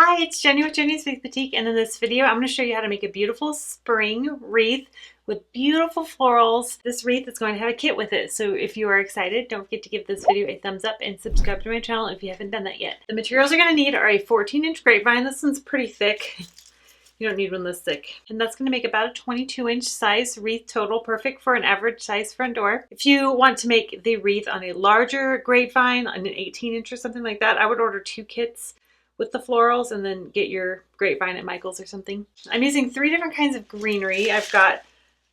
Hi, it's Jenny with Jenny's Faith Boutique, and in this video I'm going to show you how to make a beautiful spring wreath with beautiful florals. This wreath is going to have a kit with it, so if you are excited, don't forget to give this video a thumbs up and subscribe to my channel if you haven't done that yet. The materials you're going to need are a 14-inch grapevine. This one's pretty thick. You don't need one this thick. And that's going to make about a 22-inch size wreath total, perfect for an average size front door. If you want to make the wreath on a larger grapevine, on an 18-inch or something like that, I would order 2 kits with the florals and then get your grapevine at Michael's or something. I'm using 3 different kinds of greenery. I've got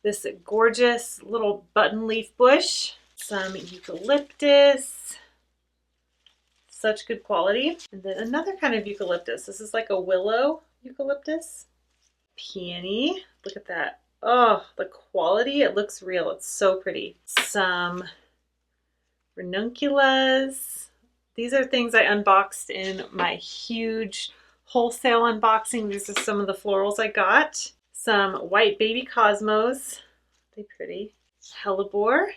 this gorgeous little button leaf bush, some eucalyptus, such good quality, and then another kind of eucalyptus. This is like a willow eucalyptus. Peony, look at that. Oh, the quality, it looks real. It's so pretty. Some ranunculus. These are things I unboxed in my huge wholesale unboxing. These are some of the florals I got. Some white baby cosmos. They're pretty. Hellebore.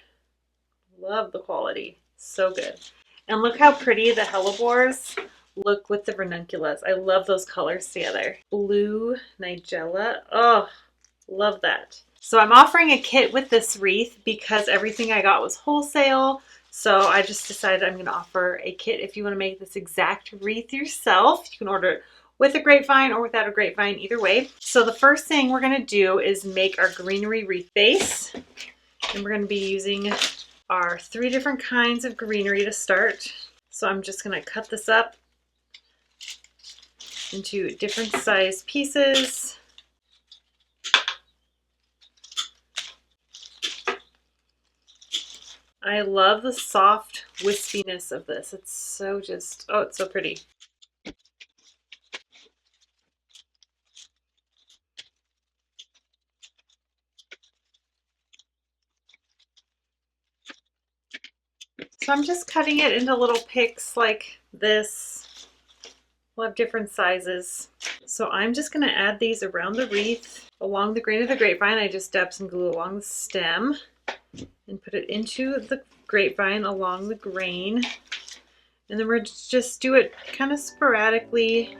Love the quality. So good. And look how pretty the hellebores look with the ranunculus. I love those colors together. Blue nigella. Oh, love that. So I'm offering a kit with this wreath because everything I got was wholesale. So I just decided I'm going to offer a kit. If you want to make this exact wreath yourself, you can order it with a grapevine or without a grapevine, either way. So the first thing we're going to do is make our greenery wreath base. And we're going to be using our 3 different kinds of greenery to start. So I'm just going to cut this up into different size pieces. I love the soft wispiness of this. It's so just, oh, it's so pretty. So I'm just cutting it into little picks like this. We'll have different sizes. So I'm just going to add these around the wreath along the grain of the grapevine. I just dabbed some glue along the stem and put it into the grapevine along the grain. And then we're just do it kind of sporadically.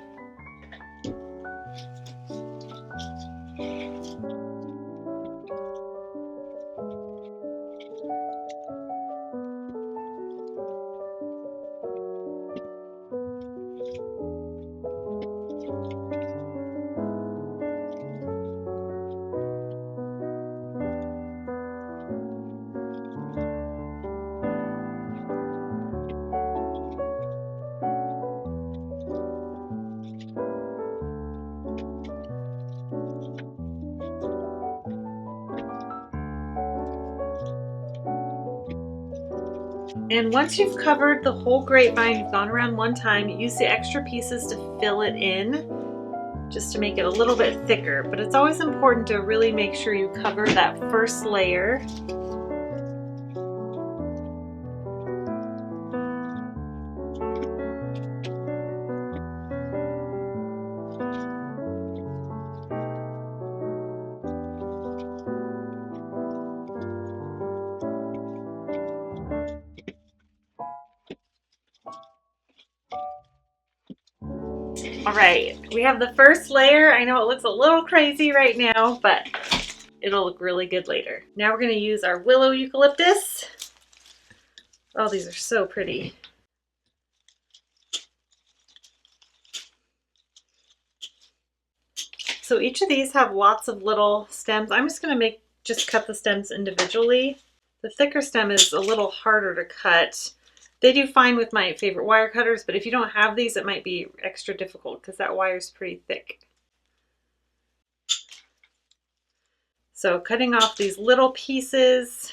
And once you've covered the whole grapevine, you've gone around one time, use the extra pieces to fill it in, just to make it a little bit thicker. But it's always important to really make sure you cover that first layer. All right, we have the first layer. I know it looks a little crazy right now, but it'll look really good later. Now we're going to use our willow eucalyptus. Oh, these are so pretty. So each of these have lots of little stems. I'm just going to cut the stems individually. The thicker stem is a little harder to cut. They do fine with my favorite wire cutters, but if you don't have these, it might be extra difficult because that wire is pretty thick. So cutting off these little pieces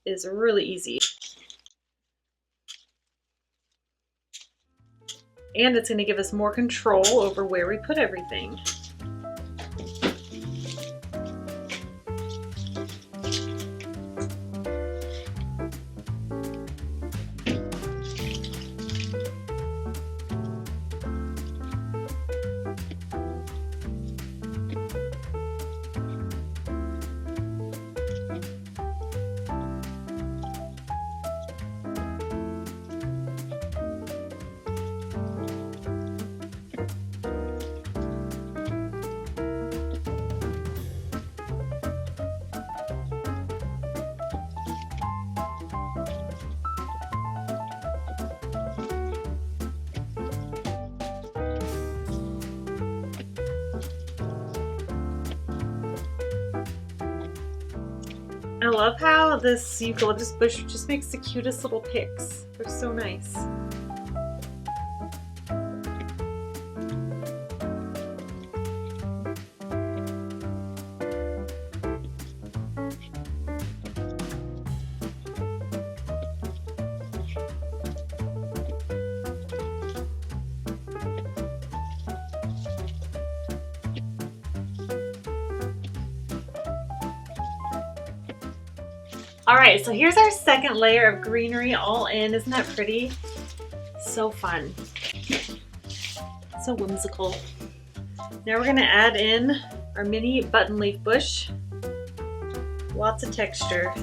is really easy. And it's going to give us more control over where we put everything. I love how this eucalyptus bush just makes the cutest little picks. They're so nice. All right, so here's our second layer of greenery all in. Isn't that pretty? So fun. So whimsical. Now we're gonna add in our mini button leaf bush. Lots of texture.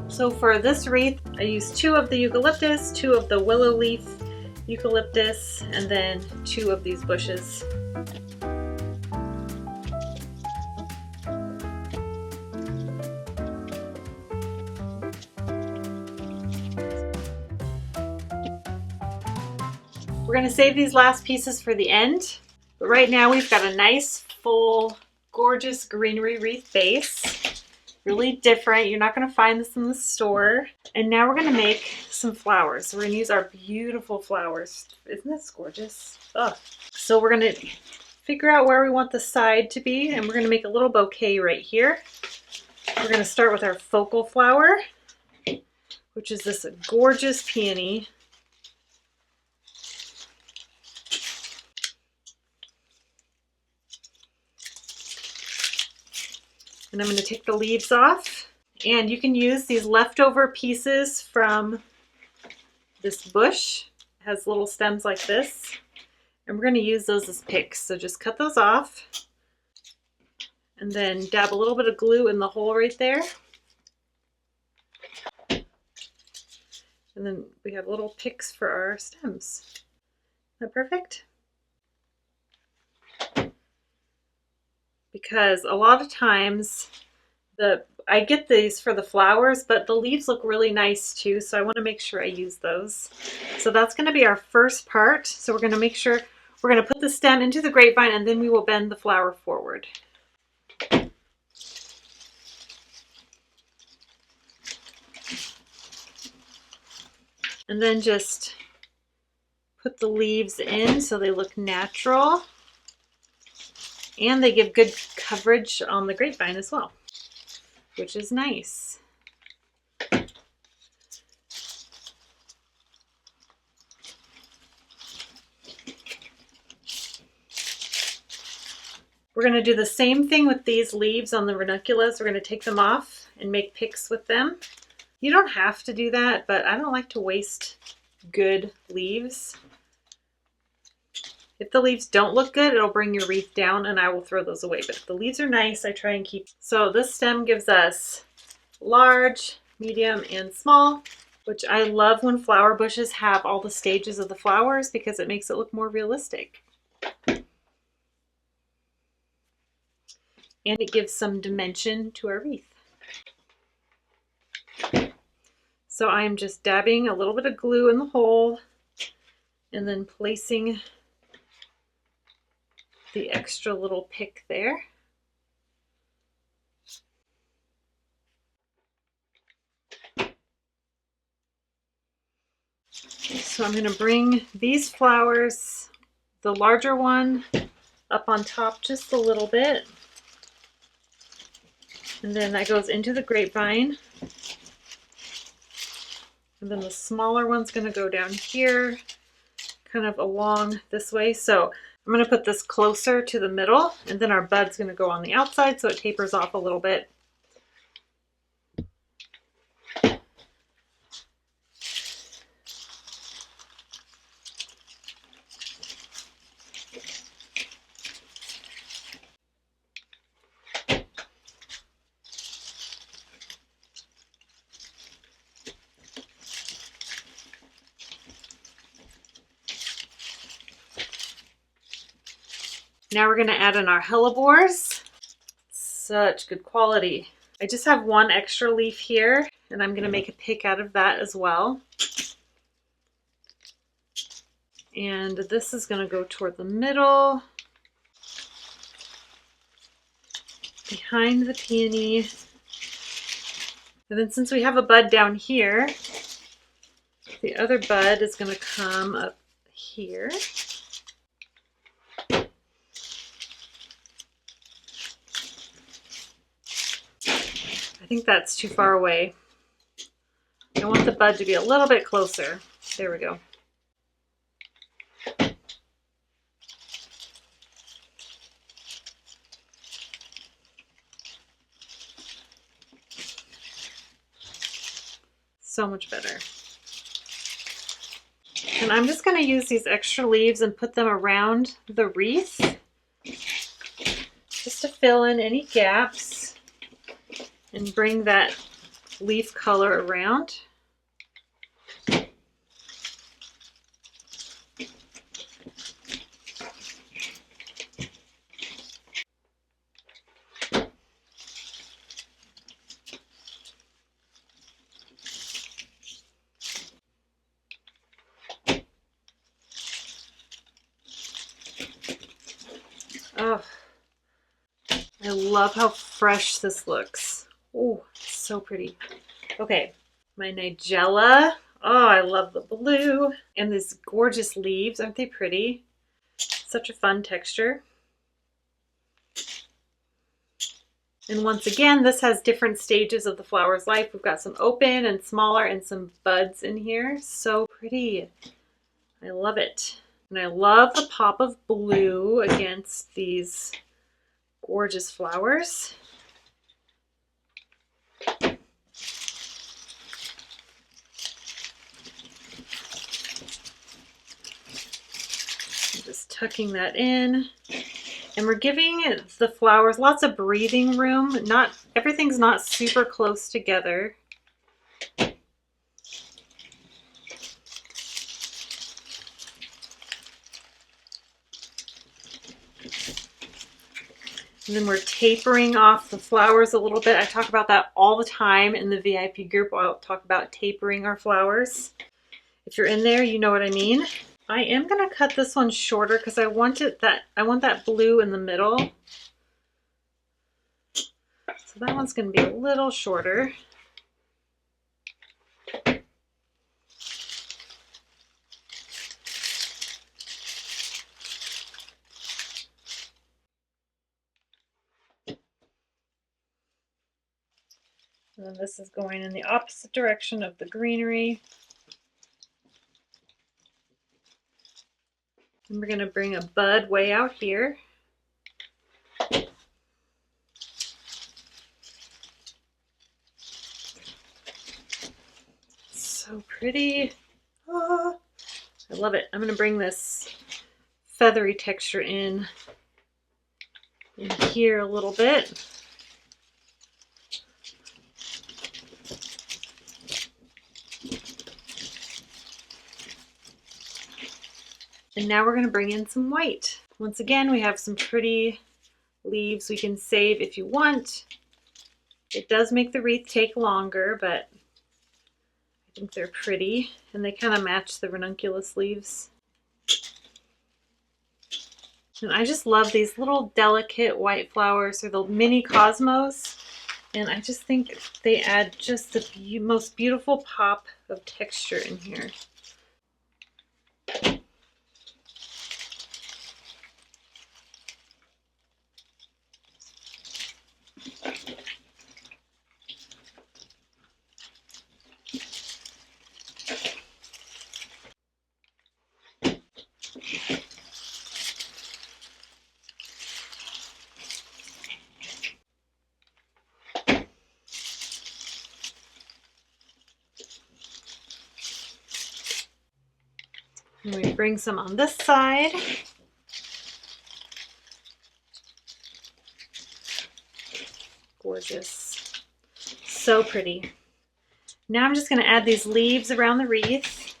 So for this wreath, I used 2 of the eucalyptus, 2 of the willow leaf eucalyptus, and then 2 of these bushes. We're going to save these last pieces for the end, but right now we've got a nice, full, gorgeous greenery wreath base. Really different. You're not going to find this in the store. And now we're going to make some flowers. So we're going to use our beautiful flowers. Isn't this gorgeous? Ugh. So we're going to figure out where we want the side to be, and we're going to make a little bouquet right here. We're going to start with our focal flower, which is this gorgeous peony. And I'm going to take the leaves off, and you can use these leftover pieces from this bush. It has little stems like this, and we're going to use those as picks. So just cut those off and then dab a little bit of glue in the hole right there. And then we have little picks for our stems. Is that perfect? Because a lot of times I get these for the flowers, but the leaves look really nice too, so I want to make sure I use those. So that's going to be our first part. So we're going to make sure we're going to put the stem into the grapevine, and then we will bend the flower forward. And then just put the leaves in so they look natural. And they give good coverage on the grapevine as well, which is nice. We're going to do the same thing with these leaves on the ranunculus. We're going to take them off and make picks with them. You don't have to do that, but I don't like to waste good leaves. If the leaves don't look good, it'll bring your wreath down and I will throw those away. But if the leaves are nice, I try and keep. So this stem gives us large, medium, and small, which I love when flower bushes have all the stages of the flowers because it makes it look more realistic. And it gives some dimension to our wreath. So I'm just dabbing a little bit of glue in the hole and then placing the extra little pick there. So I'm going to bring these flowers, the larger one, up on top just a little bit. And then that goes into the grapevine. And then the smaller one's going to go down here, kind of along this way. So I'm going to put this closer to the middle, and then our bud's going to go on the outside so it tapers off a little bit. Now we're going to add in our hellebores. Such good quality. I just have one extra leaf here, and I'm going to make a pick out of that as well. And this is going to go toward the middle, behind the peony. And then since we have a bud down here, the other bud is going to come up here. I think that's too far away. I want the bud to be a little bit closer. There we go. So much better. And I'm just going to use these extra leaves and put them around the wreath just to fill in any gaps and bring that leaf color around. Oh, I love how fresh this looks. Oh, so pretty. Okay, my nigella. Oh, I love the blue. And these gorgeous leaves. Aren't they pretty? Such a fun texture. And once again, this has different stages of the flower's life. We've got some open and smaller and some buds in here. So pretty. I love it. And I love the pop of blue against these gorgeous flowers. Just tucking that in. And we're giving the flowers lots of breathing room. Everything's not super close together. And then we're tapering off the flowers a little bit. I talk about that all the time in the VIP group. I'll talk about tapering our flowers. If you're in there, you know what I mean. I am going to cut this one shorter because I want that blue in the middle. So that one's going to be a little shorter. And then this is going in the opposite direction of the greenery. And we're going to bring a bud way out here. So pretty. Oh, I love it. I'm going to bring this feathery texture in here a little bit. And now we're going to bring in some white. Once again, we have some pretty leaves we can save if you want. It does make the wreath take longer, but I think they're pretty. And they kind of match the ranunculus leaves. And I just love these little delicate white flowers. They're the mini cosmos. And I just think they add just the most beautiful pop of texture in here. And we bring some on this side. Gorgeous. So pretty. Now I'm just going to add these leaves around the wreath.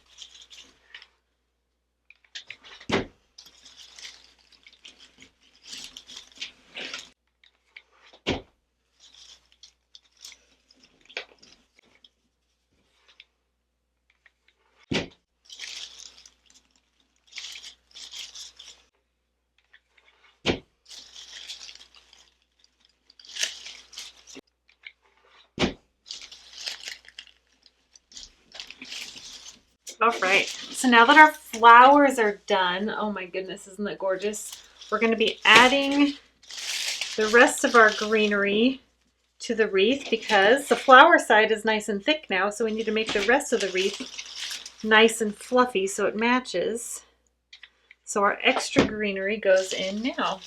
All right, so now that our flowers are done, oh my goodness, isn't that gorgeous? We're going to be adding the rest of our greenery to the wreath because the flower side is nice and thick now, so we need to make the rest of the wreath nice and fluffy so it matches. So our extra greenery goes in now.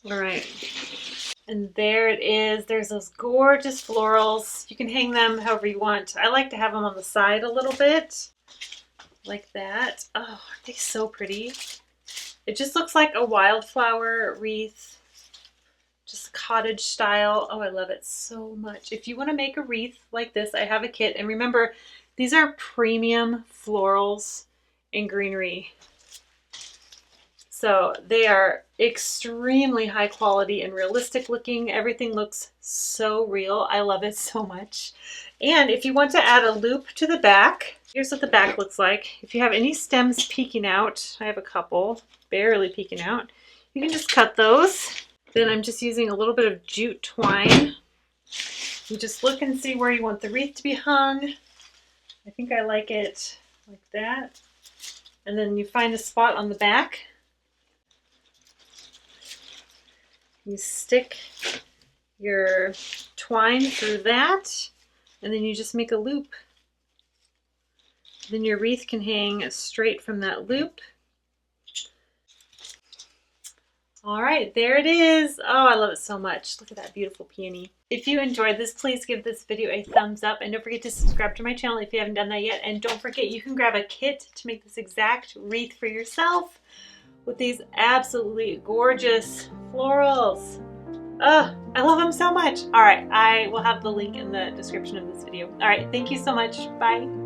All right, and there it is. There's those gorgeous florals. You can hang them however you want. I like to have them on the side a little bit, like that. Oh, aren't they so pretty? It just looks like a wildflower wreath, just cottage style. Oh, I love it so much. If you want to make a wreath like this, I have a kit. And remember, these are premium florals and greenery. So they are extremely high quality and realistic looking. Everything looks so real. I love it so much. And if you want to add a loop to the back, here's what the back looks like. If you have any stems peeking out, I have a couple barely peeking out, you can just cut those. Then I'm just using a little bit of jute twine. You just look and see where you want the wreath to be hung. I think I like it like that. And then you find a spot on the back. You stick your twine through that, and then you just make a loop. Then your wreath can hang straight from that loop. All right, there it is. Oh, I love it so much. Look at that beautiful peony. If you enjoyed this, please give this video a thumbs up, and don't forget to subscribe to my channel if you haven't done that yet. And don't forget, you can grab a kit to make this exact wreath for yourself with these absolutely gorgeous florals. Oh, I love them so much. All right, I will have the link in the description of this video. All right, thank you so much. Bye.